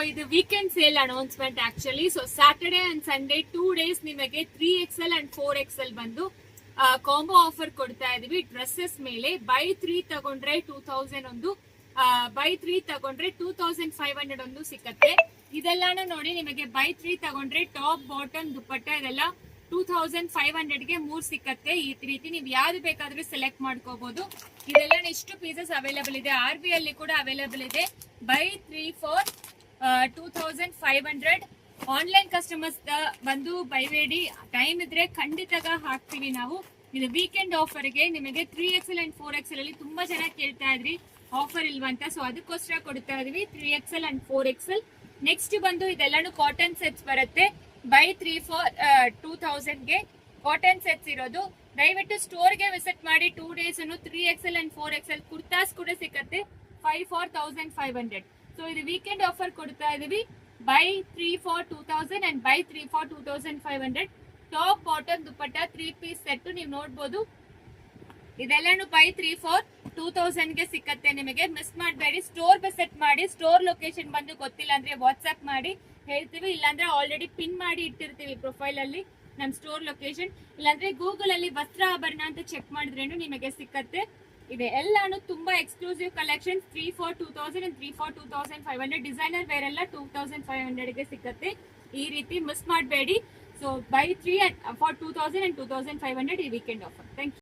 ಇದು weekend sale announcement actually. So Saturday and Sunday 2 days ನಿಮಗೆ 3XL and 4XL ಬಂದು combo offer ಕೊಡ್ತಾ ಇದೀವಿ ಡ್ರೆಸ್ಸಸ್ ಮೇಲೆ. ಬೈ 3 ತಗೊಂಡ್ರೆ 2000 ಒಂದು, ಬೈ 3 ತಗೊಂಡ್ರೆ 2500 ಒಂದು ಸಿಕ್ಕತ್ತೆ. ಇದೆಲ್ಲಾನು ನೋಡಿ ನಿಮಗೆ ಬೈ 3 ತಗೊಂಡ್ರೆ ಟಾಪ್ ಬಾಟಮ್ ದುಪ್ಪಟ್ಟ ಇದೆಲ್ಲ 2500ಗೆ 3 ಸಿಕ್ಕತ್ತೆ. ಈ ರೀತಿ ನೀವು ಯಾವ್ದು ಬೇಕಾದ್ರೂ ಸೆಲೆಕ್ಟ್ ಮಾಡ್ಕೋಬಹುದು. ಇದೆಲ್ಲ ಎಷ್ಟು ಪೀಸಸ್ ಅವೈಲೇಬಲ್ ಇದೆ, RB ಅಲ್ಲಿ ಕೂಡ ಅವೈಲೇಬಲ್ ಇದೆ. By 3 for 2500. ಆನ್ಲೈನ್ ಕಸ್ಟಮರ್ಸ್ ಬಂದು ಬೈಬೇಡಿ, ಟೈಮ್ ಇದ್ರೆ ಖಂಡಿತ ಹಾಕ್ತೀವಿ ನಾವು. ಇದು ವೀಕೆಂಡ್ ಆಫರ್ಗೆ ನಿಮಗೆ 3XL ಅಂಡ್ 4XL ಅಲ್ಲಿ ತುಂಬಾ ಜನ ಕೇಳ್ತಾ ಇದ್ರಿ ಆಫರ್ ಇಲ್ವಂತ, ಸೊ ಅದಕ್ಕೋಸ್ಕರ ಕೊಡ್ತಾ ಇದೀವಿ 3XL ಅಂಡ್ 4XL. ನೆಕ್ಸ್ಟ್ ಬಂದು ಇದೆಲ್ಲಾನು ಕಾಟನ್ ಸೆಟ್ಸ್ ಬರುತ್ತೆ. ಬೈ 3 for 2000ಗೆ ಕಾಟನ್ ಸೆಟ್ಸ್ ಇರೋದು. ದಯವಿಟ್ಟು ಸ್ಟೋರ್ಗೆ ವಿಸಿಟ್ ಮಾಡಿ. 2 days 3XL and 4XL kurtas ಕೂಡ ಸಿಕ್ಕತ್ತೆ 5 for 1500. ಸೊ ಇದು ವೀಕೆಂಡ್ ಆಫರ್ ಕೊಡ್ತಾ ಇದೀವಿ. Buy 3 for 2000 and buy 3 for 2500. Top bottom dupatta 3 piece set ನೀವು ನೋಡ್ಬೋದು. ಇದೆಲ್ಲಾನು ಬೈ 3 for 2000ಗೆ ಸಿಕ್ಕತ್ತೆ ನಿಮಗೆ. ಮಿಸ್ ಮಾಡಬೇಡಿ, ಸ್ಟೋರ್ ವಿಸಿಟ್ ಮಾಡಿ. ಸ್ಟೋರ್ ಲೊಕೇಶನ್ ಬಂದು ಗೊತ್ತಿಲ್ಲ ಅಂದ್ರೆ ವಾಟ್ಸ್ಆಪ್ ಮಾಡಿ ಹೇಳ್ತೀವಿ, ಇಲ್ಲಾಂದ್ರೆ ಆಲ್ರೆಡಿ ಪಿನ್ ಮಾಡಿ ಇಟ್ಟಿರ್ತೀವಿ ಪ್ರೊಫೈಲ್ ಅಲ್ಲಿ ನಮ್ ಸ್ಟೋರ್ ಲೊಕೇಶನ್. ಇಲ್ಲಾಂದ್ರೆ ಗೂಗಲ್ ಅಲ್ಲಿ ವಸ್ತ್ರ ಆಭರಣ ಅಂತ ಚೆಕ್ ಮಾಡಿದ್ರೇನು ನಿಮಗೆ ಸಿಕ್ಕತ್ತೆ. ಇದೆ ಎಲ್ಲಾನು ತುಂಬಾ exclusive collection. 3 for 2000 and 3 for 2500. Designer wear ಎಲ್ಲ 2500ಗೆ ಸಿಕ್ಕತ್ತೆ. ಈ ರೀತಿ ಮಿಸ್ ಮಾಡಬೇಡಿ. ಸೊ ಬೈ 3 for 2000 and 2500 ಈ ವೀಕೆಂಡ್ ಆಫರ್. Thank you.